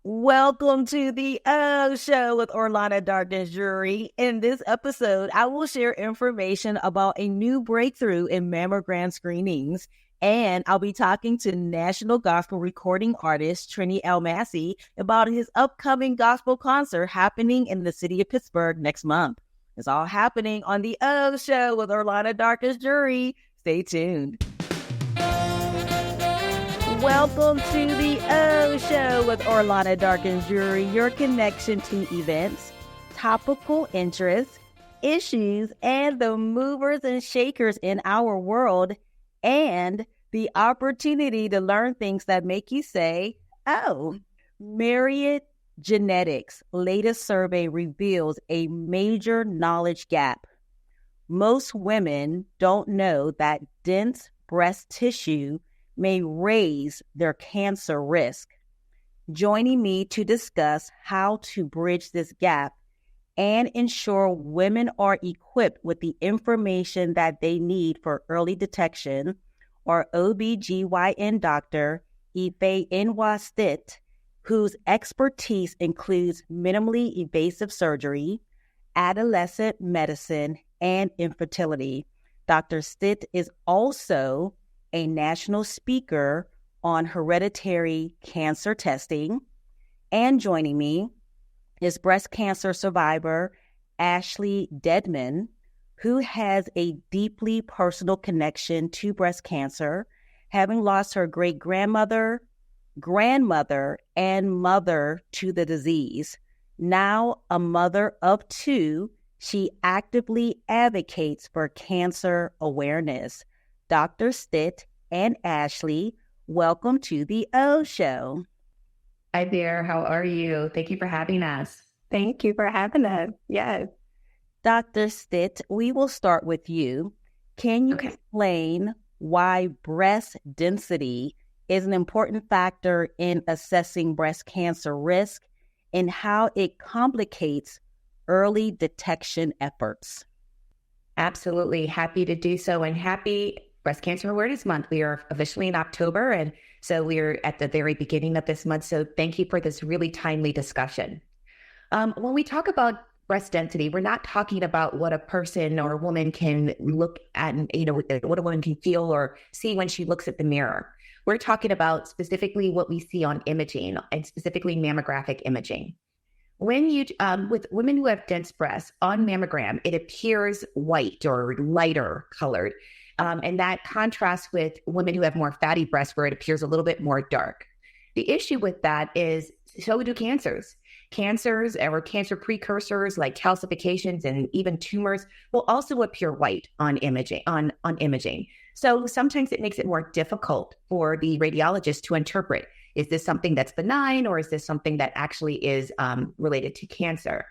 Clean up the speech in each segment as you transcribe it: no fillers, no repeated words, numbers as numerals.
Welcome to the Show with Orlana Darkins-Drewery. In this episode, I will share information about a new breakthrough in mammogram screenings, and I'll be talking to national gospel recording artist Trini L. Massey about his upcoming gospel concert happening in the city of Pittsburgh next month. It's all happening on the Show with Orlana Darkins-Drewery. Stay tuned. Welcome to the Show with Orlana Darkins-Drewery, your connection to events, topical interests, issues, and the movers and shakers in our world, and the opportunity to learn things that make you say, oh. Myriad Genetics' latest survey reveals a major knowledge gap. Most women don't know that dense breast tissue may raise their cancer risk. Joining me to discuss how to bridge this gap and ensure women are equipped with the information that they need for early detection are Ob-Gyn doctor Ibiye Stitt, whose expertise includes minimally invasive surgery, adolescent medicine, and infertility. Dr. Stitt is also a national speaker on hereditary cancer testing. And joining me is breast cancer survivor Ashley Dedmon, who has a deeply personal connection to breast cancer, having lost her great-grandmother, grandmother, and mother to the disease. Now a mother of two, she actively advocates for cancer awareness. Dr. Stitt and Ashley, welcome to the Show. Hi there. How are you? Thank you for having us. Thank you for having us. Yes. Dr. Stitt, we will start with you. Can you explain why breast density is an important factor in assessing breast cancer risk and how it complicates early detection efforts? Absolutely. Happy to do so, and happy Breast Cancer Awareness Month. We are officially in October, and so we're at the very beginning of this month. So thank you for this really timely discussion. When we talk about breast density, we're not talking about what a person or a woman can look at and, what a woman can feel or see when she looks at the mirror. We're talking about specifically what we see on imaging, and specifically mammographic imaging. When you, with women who have dense breasts on mammogram, it appears white or lighter colored. And that contrasts with women who have more fatty breasts where it appears a little bit more dark. The issue with that is, so do cancers. Cancers or cancer precursors like calcifications and even tumors will also appear white on imaging. So sometimes it makes it more difficult for the radiologist to interpret. Is this something that's benign, or is this something that actually is related to cancer?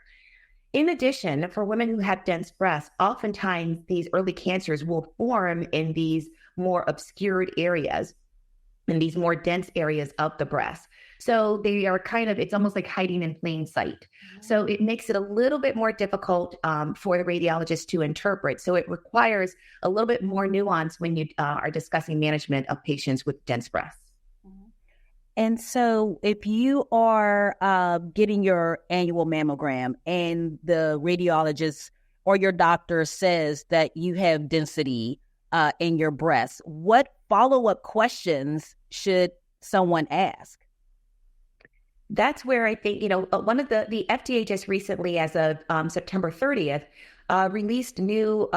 In addition, for women who have dense breasts, oftentimes these early cancers will form in these more obscured areas, in these more dense areas of the breast. So they are it's almost like hiding in plain sight. So it makes it a little bit more difficult for the radiologist to interpret. So it requires a little bit more nuance when you are discussing management of patients with dense breasts. And so if you are getting your annual mammogram and the radiologist or your doctor says that you have density in your breast, what follow-up questions should someone ask? That's where I think, one of the FDA just recently, as of September 30th, released a new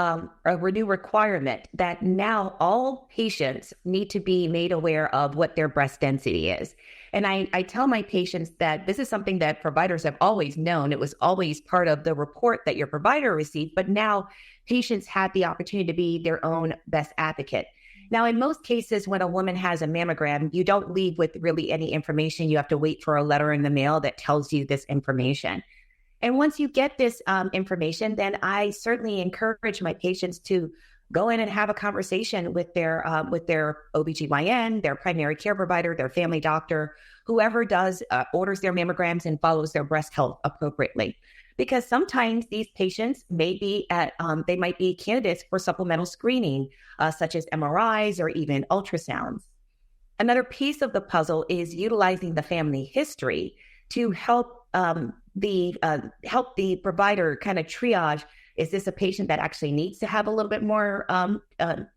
requirement that now all patients need to be made aware of what their breast density is. And I tell my patients that this is something that providers have always known. It was always part of the report that your provider received, but now patients have the opportunity to be their own best advocate. Now, in most cases, when a woman has a mammogram, you don't leave with really any information. You have to wait for a letter in the mail that tells you this information. And once you get this information, then I certainly encourage my patients to go in and have a conversation with their OB-GYN, their primary care provider, their family doctor, whoever orders their mammograms and follows their breast health appropriately. Because sometimes these patients they might be candidates for supplemental screening, such as MRIs or even ultrasounds. Another piece of the puzzle is utilizing the family history to help the provider kind of triage. Is this a patient that actually needs to have a little bit more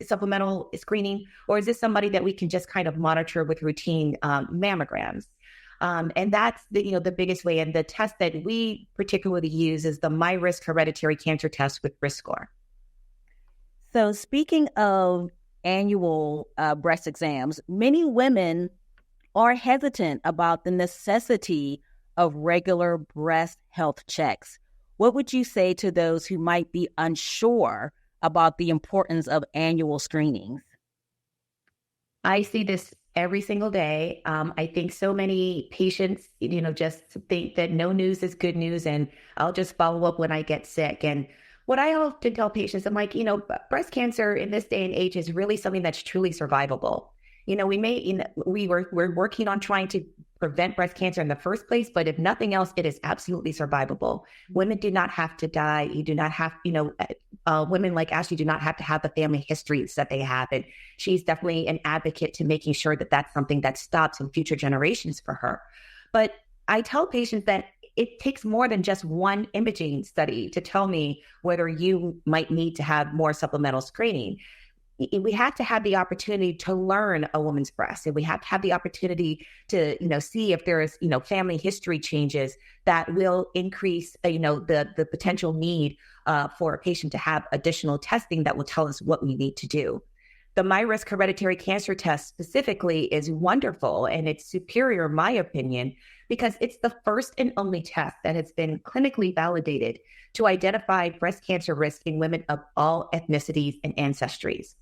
supplemental screening, or is this somebody that we can just kind of monitor with routine mammograms? And that's the biggest way. And the test that we particularly use is the MyRisk hereditary cancer test with risk score. So speaking of annual breast exams, many women are hesitant about the necessity of regular breast health checks. What would you say to those who might be unsure about the importance of annual screenings? I see this every single day. I think so many patients, just think that no news is good news and I'll just follow up when I get sick. And what I often tell patients, I'm like, breast cancer in this day and age is really something that's truly survivable. We're working on trying to prevent breast cancer in the first place, but if nothing else, it is absolutely survivable. Women do not have to die. You do not have, women like Ashley do not have to have the family histories that they have. And she's definitely an advocate to making sure that that's something that stops in future generations for her. But I tell patients that it takes more than just one imaging study to tell me whether you might need to have more supplemental screening. We have to have the opportunity to learn a woman's breast, and we have to have the opportunity to, see if there is, family history changes that will increase, the potential need for a patient to have additional testing that will tell us what we need to do. The MyRisk hereditary cancer test specifically is wonderful, and it's superior, in my opinion, because it's the first and only test that has been clinically validated to identify breast cancer risk in women of all ethnicities and ancestries.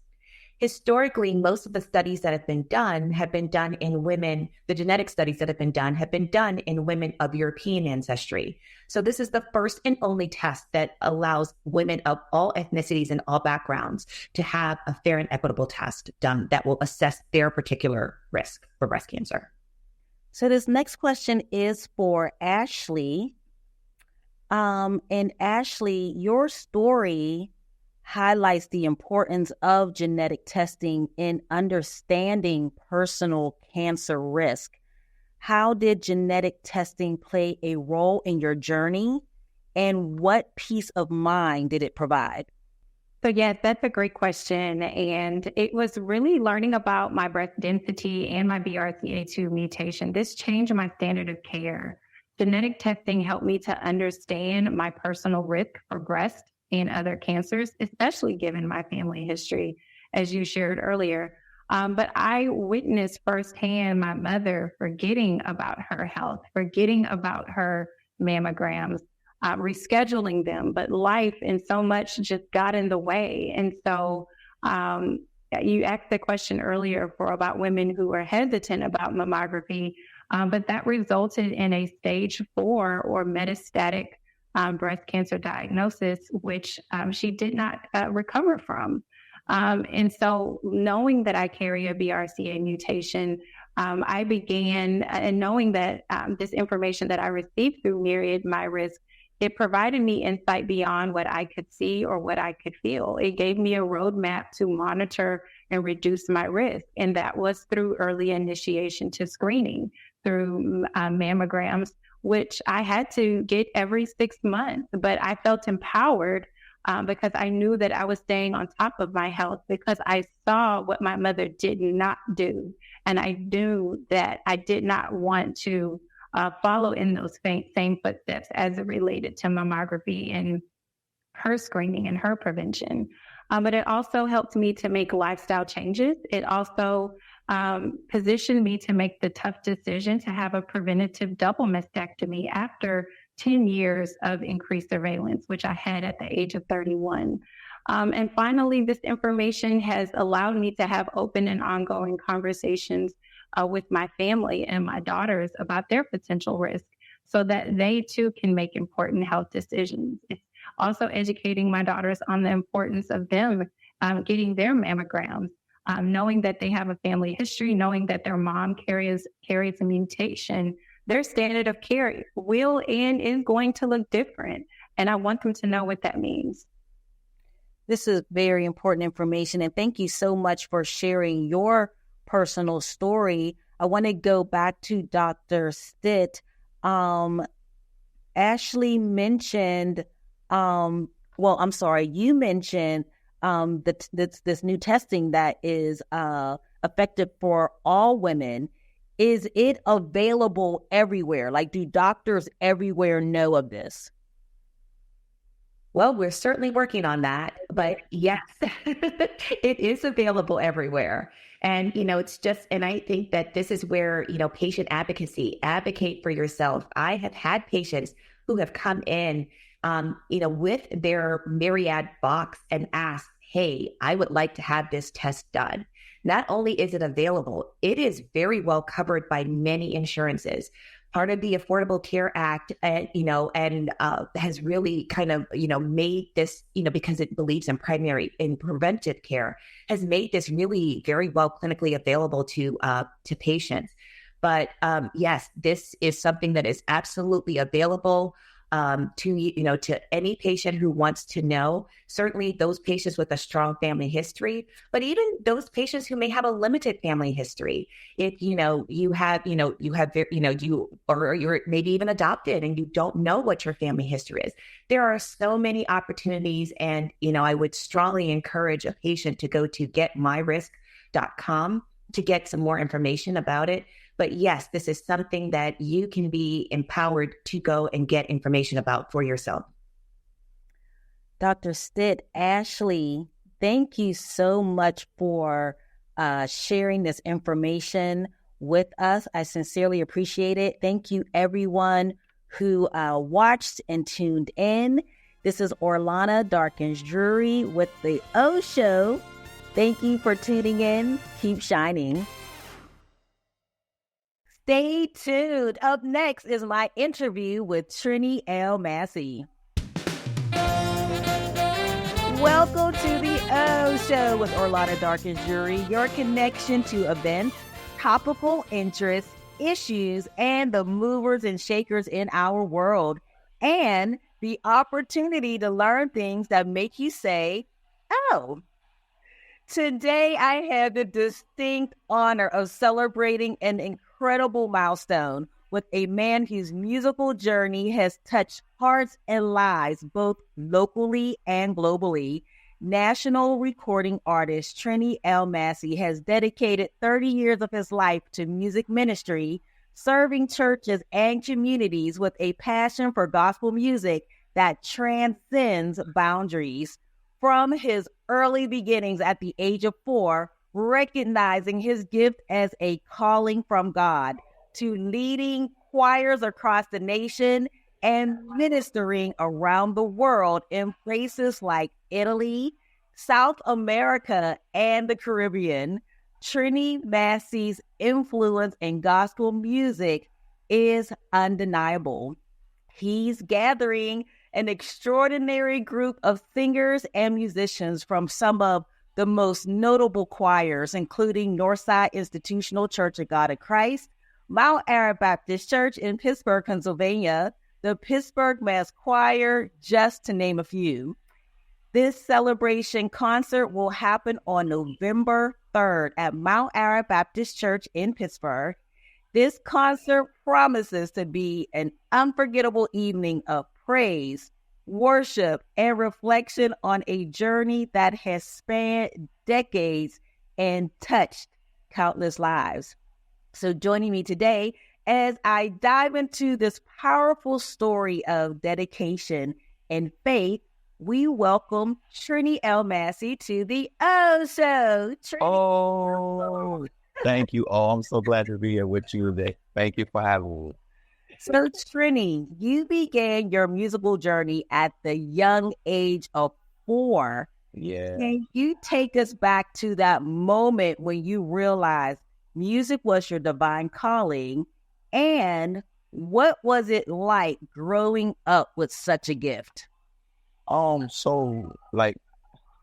Historically, most of the studies that have been done in women. The genetic studies that have been done in women of European ancestry. So this is the first and only test that allows women of all ethnicities and all backgrounds to have a fair and equitable test done that will assess their particular risk for breast cancer. So this next question is for Ashley. And Ashley, your story highlights the importance of genetic testing in understanding personal cancer risk. How did genetic testing play a role in your journey, and what peace of mind did it provide? So yes, that's a great question. And it was really learning about my breast density and my BRCA2 mutation. This changed my standard of care. Genetic testing helped me to understand my personal risk for breast and other cancers, especially given my family history, as you shared earlier. But I witnessed firsthand my mother forgetting about her health, forgetting about her mammograms, rescheduling them, but life and so much just got in the way. And so you asked the question earlier about women who were hesitant about mammography, but that resulted in a stage 4 or metastatic breast cancer diagnosis, which she did not recover from. And so knowing that I carry a BRCA mutation, I began, and knowing that this information that I received through Myriad MyRisk, it provided me insight beyond what I could see or what I could feel. It gave me a roadmap to monitor and reduce my risk. And that was through early initiation to screening, through mammograms, which I had to get every 6 months. But I felt empowered because I knew that I was staying on top of my health, because I saw what my mother did not do. And I knew that I did not want to follow in those same footsteps as it related to mammography and her screening and her prevention. But it also helped me to make lifestyle changes. It also positioned me to make the tough decision to have a preventative double mastectomy after 10 years of increased surveillance, which I had at the age of 31. And finally, this information has allowed me to have open and ongoing conversations with my family and my daughters about their potential risk, so that they too can make important health decisions. It's also educating my daughters on the importance of them getting their mammograms, knowing that they have a family history, knowing that their mom carries a mutation. Their standard of care will and is going to look different. And I want them to know what that means. This is very important information. And thank you so much for sharing your personal story. I want to go back to Dr. Stitt. Ashley mentioned, you mentioned this new testing that is effective for all women. Is it available everywhere? Like, do doctors everywhere know of this? Well, we're certainly working on that, but yes, it is available everywhere. And, it's just, and I think that this is where, patient advocacy, advocate for yourself. I have had patients who have come in, with their Myriad box and asked, hey, I would like to have this test done. Not only is it available, it is very well covered by many insurances. Part of the Affordable Care Act, has really kind of, made this, because it believes in preventive care, has made this really very well clinically available to patients. But yes, this is something that is absolutely available to any patient who wants to know. Certainly those patients with a strong family history, but even those patients who may have a limited family history. If you're maybe even adopted and you don't know what your family history is. There are so many opportunities, and I would strongly encourage a patient to go to getmyrisk.com to get some more information about it. But yes, this is something that you can be empowered to go and get information about for yourself. Dr. Stitt, Ashley, thank you so much for sharing this information with us. I sincerely appreciate it. Thank you, everyone who watched and tuned in. This is Orlana Darkins-Drewery with the O Show. Thank you for tuning in. Keep shining. Stay tuned. Up next is my interview with Trini L. Massey. Welcome to the O Show with Orlana Darkins-Drewery, your connection to events, topical interests, issues, and the movers and shakers in our world, and the opportunity to learn things that make you say, oh. Today, I have the distinct honor of celebrating an incredible milestone with a man whose musical journey has touched hearts and lives both locally and globally. National recording artist Trini L. Massey has dedicated 30 years of his life to music ministry, serving churches and communities with a passion for gospel music that transcends boundaries. From his early beginnings at the age of 4, recognizing his gift as a calling from God, to leading choirs across the nation and ministering around the world in places like Italy, South America, and the Caribbean, Trini Massey's influence in gospel music is undeniable. He's gathering an extraordinary group of singers and musicians from some of the most notable choirs, including Northside Institutional Church of God of Christ, Mount Arab Baptist Church in Pittsburgh, Pennsylvania, the Pittsburgh Mass Choir, just to name a few. This celebration concert will happen on November 3rd at Mount Arab Baptist Church in Pittsburgh. This concert promises to be an unforgettable evening of praise, worship, and reflection on a journey that has spanned decades and touched countless lives. So joining me today as I dive into this powerful story of dedication and faith, we welcome Trini L. Massey to the O Show. Oh, thank you. Oh, I'm so glad to be here with you today. Thank you for having me. So, Trini, you began your musical journey at the young age of 4. Yeah. Can you take us back to that moment when you realized music was your divine calling? And what was it like growing up with such a gift? So like,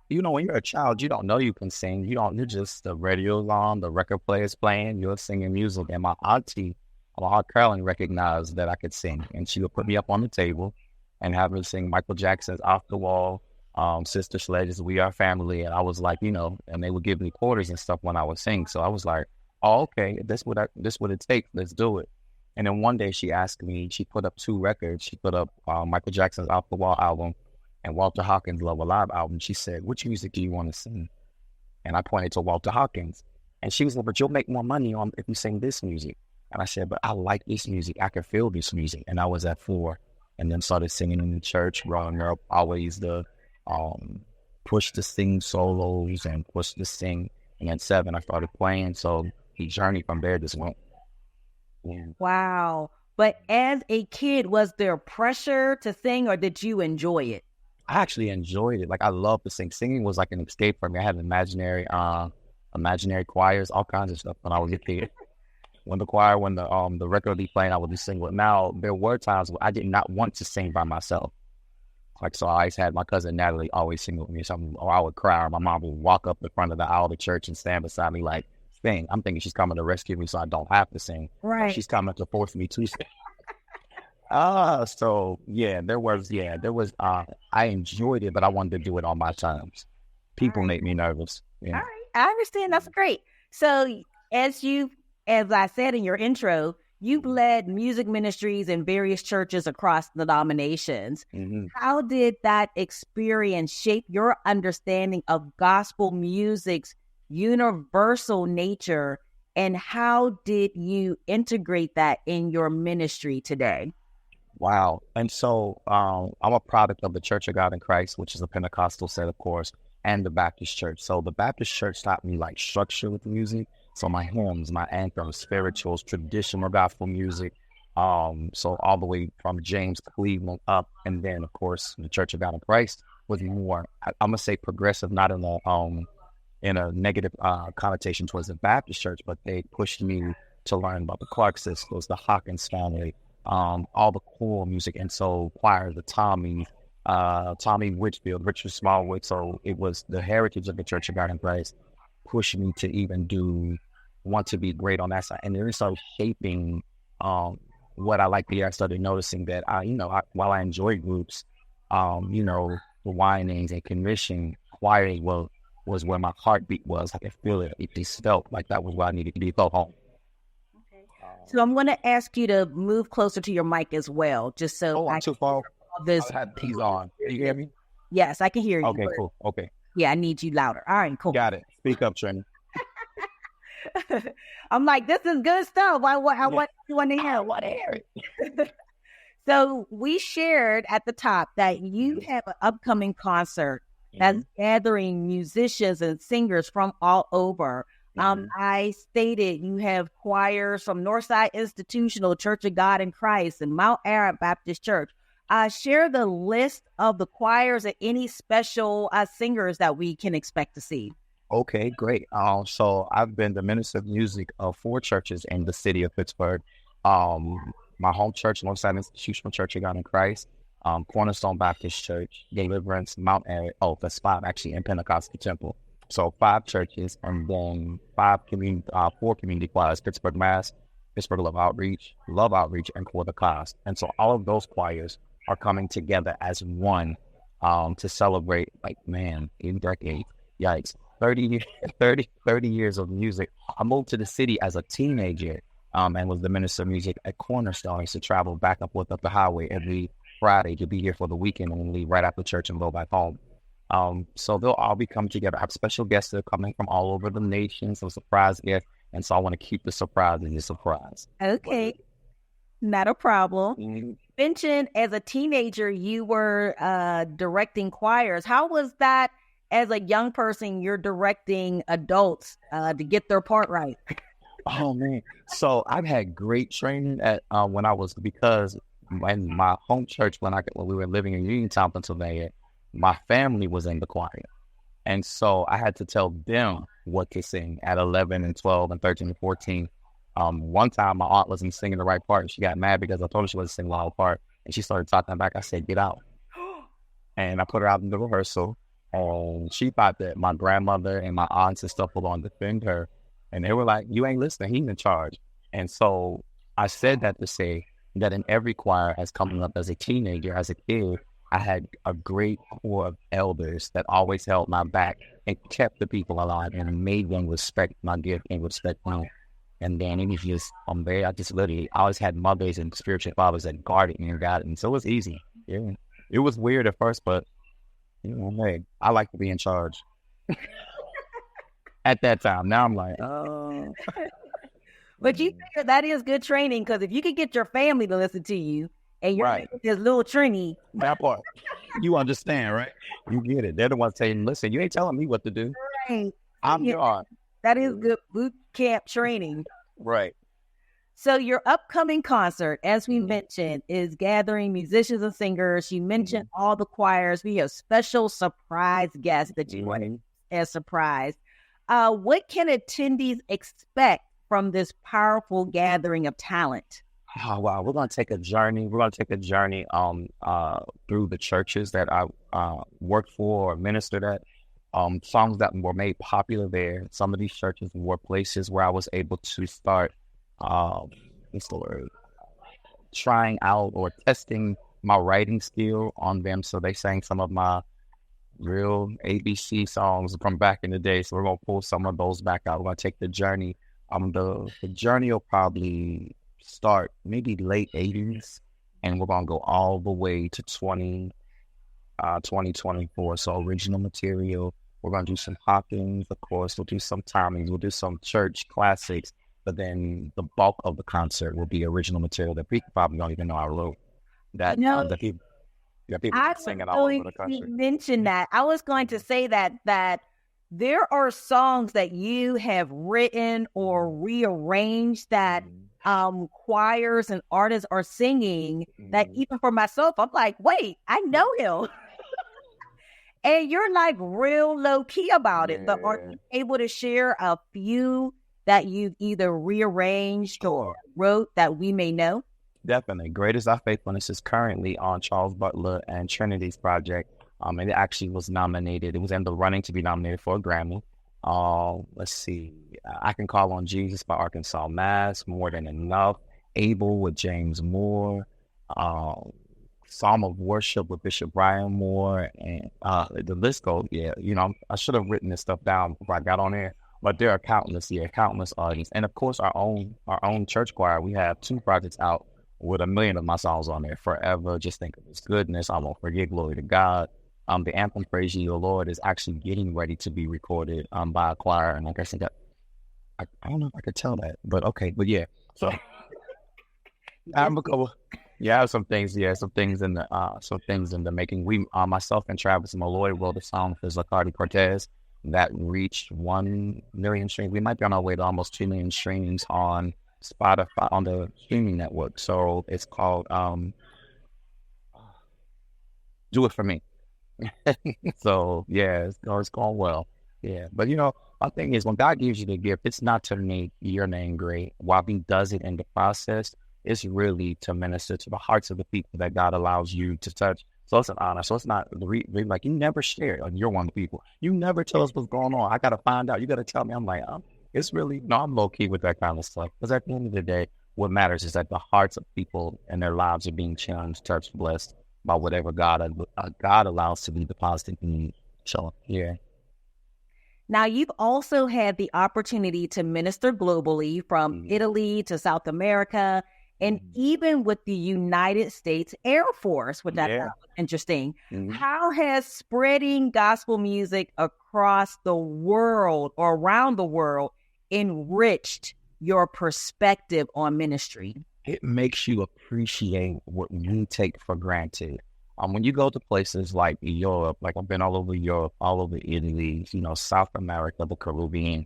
when you're a child, you don't know you can sing. You're just the radio's on, the record player's playing, you're singing music. And my auntie, Aunt Carolyn, recognized that I could sing. And she would put me up on the table and have me sing Michael Jackson's Off the Wall, Sister Sledge's We Are Family. And I was like, and they would give me quarters and stuff when I would sing. So I was like, oh, okay, this what it takes. Let's do it. And then one day she asked me, she put up 2 records. She put up Michael Jackson's Off the Wall album and Walter Hawkins' Love Alive album. She said, which music do you want to sing? And I pointed to Walter Hawkins. And she was like, but you'll make more money on if you sing this music. And I said, but I like this music. I can feel this music. And I was at 4 and then started singing in the church, growing up, always the push to sing solos and push to sing. And at 7, I started playing. So the journey from there just went. Yeah. Wow. But as a kid, was there pressure to sing or did you enjoy it? I actually enjoyed it. Like, I love to sing. Singing was like an escape for me. I had imaginary choirs, all kinds of stuff when I was a kid. When the record would be playing, I would just sing. But now there were times where I did not want to sing by myself. Like, so I always had my cousin Natalie always sing with me or something, or I would cry, or my mom would walk up in front of the aisle of the church and stand beside me like, sing. I'm thinking she's coming to rescue me so I don't have to sing. Right. She's coming to force me to sing. So there was, I enjoyed it, but I wanted to do it on my terms. People make me nervous. Yeah. All right. I understand. That's great. So as I said in your intro, you've led music ministries in various churches across the denominations. Mm-hmm. How did that experience shape your understanding of gospel music's universal nature, and how did you integrate that in your ministry today? Wow. And so I'm a product of the Church of God in Christ, which is a Pentecostal set, of course, and the Baptist church. So the Baptist church taught me like structure with music. So my hymns, my anthems, spirituals, traditional gospel music. So all the way from James Cleveland up. And then, of course, the Church of God in Christ was more, I'm going to say progressive, not in a negative connotation towards the Baptist church, but they pushed me to learn about the Clark sisters, the Hawkins family, all the choral music. And so choirs, the Tommy Whitfield, Richard Smallwood. So it was the heritage of the Church of God in Christ pushed me to even want to be great on that side. And then it started shaping what I like to hear. I started noticing that, while I enjoy groups, the whinings and commission choiring was where my heartbeat was. I could feel it. It just felt like that was where I needed to be. Felt home. Okay. So I'm going to ask you to move closer to your mic as well, just so I'm too far. This I had these on. Can you hear me? Yes, I can hear you. Okay, cool. Okay. Yeah, I need you louder. All right, cool. Got it. Speak up, Trina. I'm like, this is good stuff. I want to hear. I want to hear it. So we shared at the top that you have an upcoming concert that's gathering musicians and singers from all over. I stated you have choirs from Northside Institutional, Church of God in Christ, and Mount Arab Baptist Church. Share the list of the choirs and any special singers that we can expect to see. Okay, great. So I've been the minister of music of 4 churches in the city of Pittsburgh. My home church, Northside Institutional Church of God in Christ, Cornerstone Baptist Church, Deliverance, Mount Arab. Oh, that's 5 actually in Pentecostal Temple. So 5 churches, and then 4 community choirs: Pittsburgh Mass, Pittsburgh Love Outreach, and Quarter Class. And so all of those choirs are coming together as one to celebrate, in decades, yikes, 30 years of music. I moved to the city as a teenager and was the minister of music at Cornerstone. I used to travel back and forth up the highway every Friday to be here for the weekend and leave right after church and go back home. So they'll all be coming together. I have special guests that are coming from all over the nation, some surprise guests. And so I want to keep the surprise in the surprise. Okay. Not a problem. Mm-hmm. Mentioned as a teenager, you were directing choirs. How was that as a young person? You're directing adults to get their part right. Oh, man. So I've had great training because in my home church, when we were living in Uniontown, Pennsylvania, my family was in the choir. And so I had to tell them what to sing at 11 and 12 and 13 and 14. One time my aunt wasn't singing the right part, and she got mad because I told her she wasn't singing the whole part. And she started talking back. I said, get out. And I put her out in the rehearsal. And she thought that my grandmother and my aunts and stuff were going to defend her. And they were like, you ain't listening. He's in charge. And so I said that to say that in every choir, as coming up as a teenager, as a kid, I had a great core of elders that always held my back and kept the people alive and made them respect my gift and respect me. And then it was just, I just literally, I always had mothers and spiritual fathers that guarded me and guided me. So it was easy. Yeah. It was weird at first, but, hey, I like to be in charge. At that time. Now I'm like, oh. But you figure that is good training, because if you could get your family to listen to you and you're Right. this little Trini. That part. You understand, right? You get it. They're the ones saying, listen, you ain't telling me what to do. Right. I'm God. That is good boot camp training. Right. So your upcoming concert, as we mentioned, is gathering musicians and singers. You mentioned all the choirs. We have special surprise guests that you want as surprise. What can attendees expect from this powerful gathering of talent? Oh, wow. We're going to take a journey. We're going to take a journey through the churches that I worked for or ministered at. Songs that were made popular there. Some of these churches were places where I was able to start trying out or testing my writing skill on them. So they sang some of my real ABC songs from back in the day. So we're going to pull some of those back out. We're going to take the journey. The journey will probably start maybe late 80s, and we're going to go all the way to 2024. So original material. We're going to do some poppings, of course. We'll do some timings. We'll do some church classics. But then the bulk of the concert will be original material that people probably don't even know I wrote. That the people singing all over the country. You mentioned that. I was going to say that there are songs that you have written or rearranged that choirs and artists are singing that even for myself, I'm like, wait, I know him. And you're like real low key about it. But are you able to share a few that you've either rearranged or wrote that we may know? Definitely. Greatest Our Faithfulness is currently on Charles Butler and Trinity's project. And it actually was nominated. It was in the running to be nominated for a Grammy. Let's see. I Can Call on Jesus by Arkansas Mass, More Than Enough, Able with James Moore, Psalm of Worship with Bishop Brian Moore, and the list goes. Yeah, I should have written this stuff down before I got on there, but there are countless artists, and of course our own church choir. We have 2 projects out with 1 million of my songs on there. Forever, Just Think of His Goodness, I Won't Forget, Glory to God. The anthem Praise Ye, O Lord is actually getting ready to be recorded by a choir, and like I said, I don't know if I could tell that, but okay, but yeah. So I have some things in the making. We, myself and Travis Malloy wrote a song for Zacardi Cortez that reached 1 million streams. We might be on our way to almost 2 million streams on Spotify, on the streaming network. So it's called Do It For Me. So yeah, it's going well. Yeah, but my thing is, when God gives you the gift, it's not to make your name great. While He does it in the process, it's really to minister to the hearts of the people that God allows you to touch. So it's an honor. So it's not like you never share. Like, you're one of the people. You never tell us what's going on. I got to find out. You got to tell me. I'm like, it's really, I'm low key with that kind of stuff. Because at the end of the day, what matters is that the hearts of people and their lives are being changed, touched, blessed by whatever God allows to be deposited in you. So, yeah. Now, you've also had the opportunity to minister globally, from Italy to South America, and even with the United States Air Force, which I thought was interesting. How has spreading gospel music across the world or around the world enriched your perspective on ministry? It makes you appreciate what you take for granted. When you go to places like Europe, like I've been all over Europe, all over Italy, South America, the Caribbean,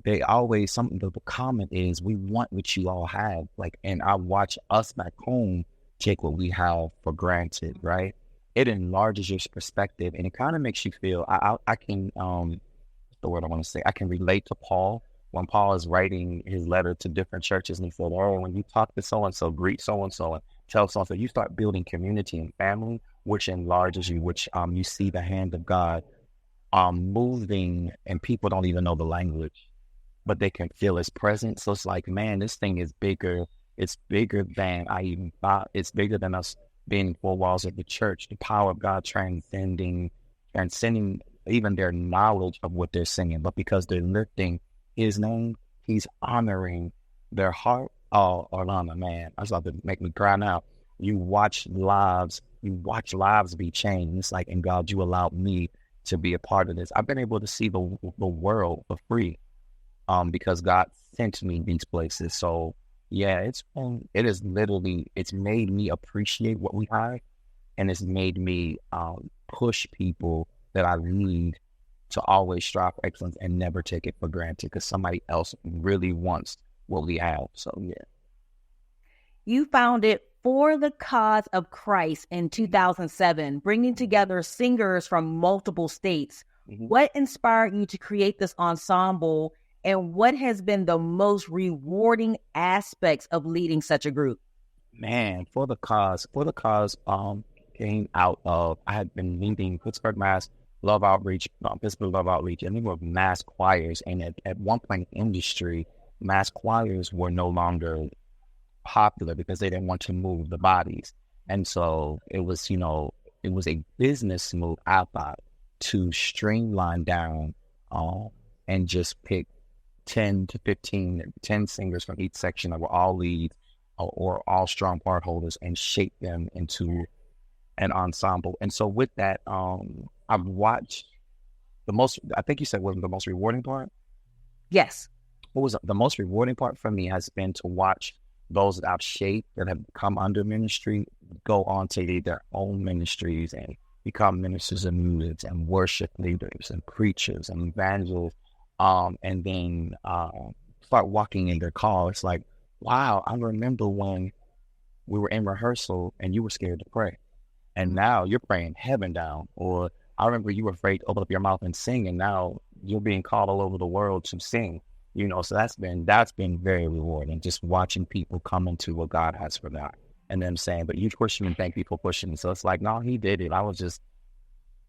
they always, the comment is, we want what you all have. Like, and I watch us back home take what we have for granted, right? It enlarges your perspective, and it kind of makes you feel, I can, what's the word I want to say? I can relate to Paul. When Paul is writing his letter to different churches, and he said, when you talk to so-and-so, greet so-and-so, and tell so-and-so, you start building community and family, which enlarges you, which you see the hand of God moving, and people don't even know the language, but they can feel His presence. So it's like, man, this thing is bigger. It's bigger than I even thought. It's bigger than us being in 4 walls of the church. The power of God transcending even their knowledge of what they're singing, but because they're lifting his name, he's honoring their heart. Oh, Orlana, man, that's about to make me cry now. You watch lives be changed. It's like, and God, you allowed me to be a part of this. I've been able to see the world for free, because God sent me these places. So yeah, it's made me appreciate what we have, and it's made me push people that I lead to always strive for excellence and never take it for granted, because somebody else really wants what we have. So yeah. You founded For the Cause of Christ in 2007, bringing together singers from multiple states. Mm-hmm. What inspired you to create this ensemble, and what has been the most rewarding aspects of leading such a group? Man, For the Cause came out of, I had been leading Pittsburgh Mass Love Outreach, and they were mass choirs. And at one point in the industry, mass choirs were no longer popular because they didn't want to move the bodies. And so it was a business move, I thought, to streamline down and just pick 10 singers from each section that were all leads or all strong part holders, and shape them into an ensemble. And so with that, I've watched I think you said, was the most rewarding part? Yes. What was the most rewarding part for me has been to watch those that I've shaped, that have come under ministry, go on to lead their own ministries and become ministers of music and worship leaders and preachers and evangelists, and then start walking in their call. It's like, wow, I remember when we were in rehearsal and you were scared to pray, and now you're praying heaven down. Or I remember you were afraid to open up your mouth and sing, and now you're being called all over the world to sing. So that's been very rewarding, just watching people come into what God has for them, and them saying, but you push me, and thank you for pushing me. So it's like, no, he did it. I was just,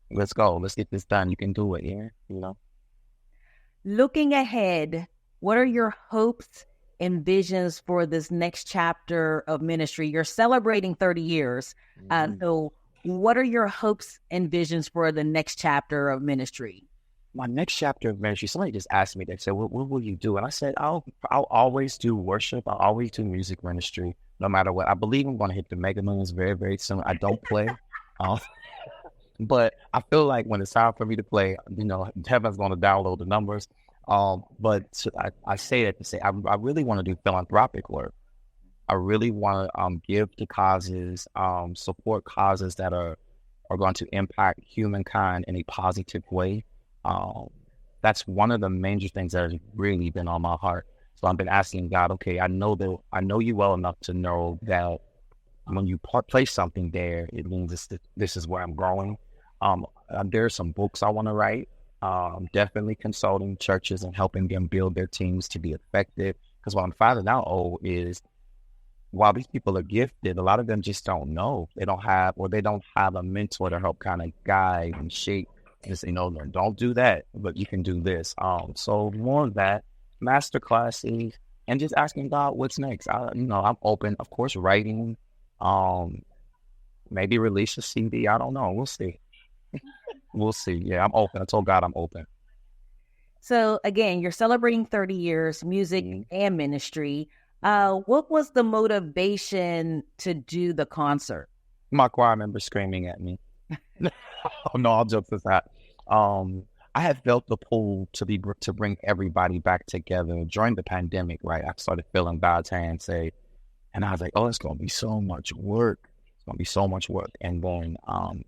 let's go, let's get this done. You can do it. Yeah. Looking ahead, what are your hopes and visions for this next chapter of ministry? You're celebrating 30 years. So what are your hopes and visions for the next chapter of ministry? My next chapter of ministry, somebody just asked me, they said, what will you do? And I said, I'll always do worship. I'll always do music ministry, no matter what. I believe I'm going to hit the mega millions very, very soon. I don't play. But I feel like when it's time for me to play, heaven's going to download the numbers. But I say that to say, I really want to do philanthropic work. I really want to give to causes, support causes that are going to impact humankind in a positive way. That's one of the major things that has really been on my heart. So I've been asking God, okay, I know you well enough to know that when you place something there, it means this is where I'm growing. There are some books I want to write, definitely consulting churches and helping them build their teams to be effective. Because what I'm finding out is, while these people are gifted, a lot of them just don't know. They don't have a mentor to help kind of guide and shape. And say, no, don't do that, but you can do this. So more of that, master classes, and just asking God what's next. I'm open, of course, writing, maybe release a CD. I don't know. We'll see. We'll see. Yeah, I'm open. I told God I'm open. So again, you're celebrating 30 years, music and ministry. What was the motivation to do the concert? My choir member screaming at me. Oh, no, I'll joke aside. I had felt the pull to bring everybody back together during the pandemic, right? I started feeling God's hand say, and I was like, oh, it's going to be so much work. It's going to be so much work. And then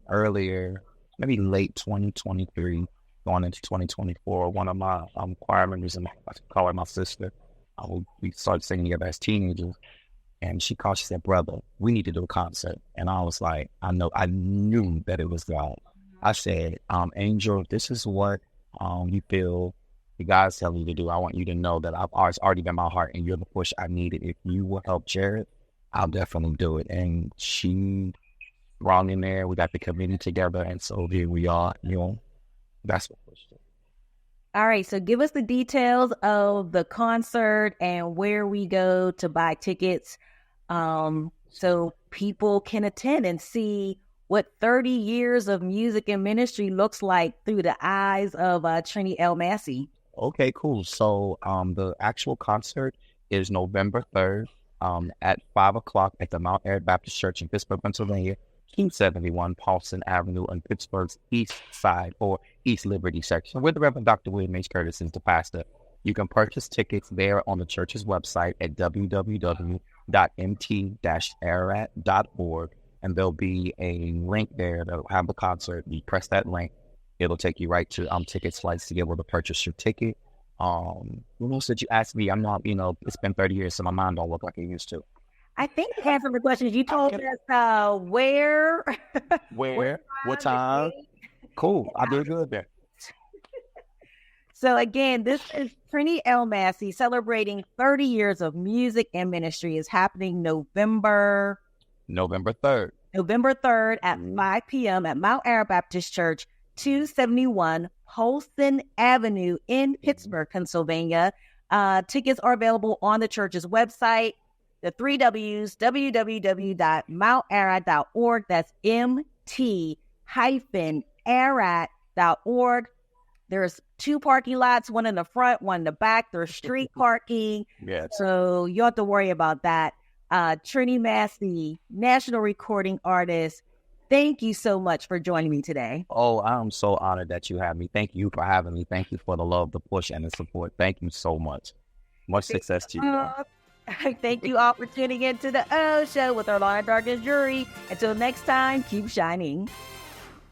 earlier, maybe late 2023, going into 2024, one of my choir members, and I call her my sister, we started singing together as teenagers. And she said, brother, we need to do a concert. And I was like, I knew that it was God. I said, Angel, if this is what you feel the God's telling you to do, I want you to know that it's already been my heart and you're the push I needed. If you will help Jared, I'll definitely do it. And she brought in there. We got the committee together. And so here we are. That's what pushed it. All right. So give us the details of the concert and where we go to buy tickets, so people can attend and see what 30 years of music and ministry looks like through the eyes of Trini L. Massey. Okay, cool. So the actual concert is November 3rd at 5 o'clock at the Mount Airy Baptist Church in Pittsburgh, Pennsylvania, 271 Paulson Avenue on Pittsburgh's east side or East Liberty section, where the Reverend Dr. William H. Curtis is the pastor. You can purchase tickets there on the church's website at www.mt-ararat.org, and there'll be a link there that'll have the concert. You press that link, it'll take you right to ticket slides to be able to purchase your ticket. What else did you ask me? I'm not, it's been 30 years, so my mind don't look like it used to. I think you answered the questions. You told us where, what time. Cool. I did good there. So again, this is Trini L. Massey celebrating 30 years of music and ministry. Is happening November 3rd at 5 p.m. at Mount Airy Baptist Church, 271 Holston Avenue in Pittsburgh, Pennsylvania. Tickets are available on the church's website, the 3 W's, www.mountarat.org. That's mt-arat.org. There's 2 parking lots, one in the front, one in the back. There's street parking. Yes. So you don't have to worry about that. Trini Massey, national recording artist, thank you so much for joining me today. Oh, I'm so honored that you have me. Thank you for having me. Thank you for the love, the push, and the support. Thank you so much. Much success to you. Thank you all for tuning in to the O Show with Orlana Darkins-Drewery. Until next time, keep shining.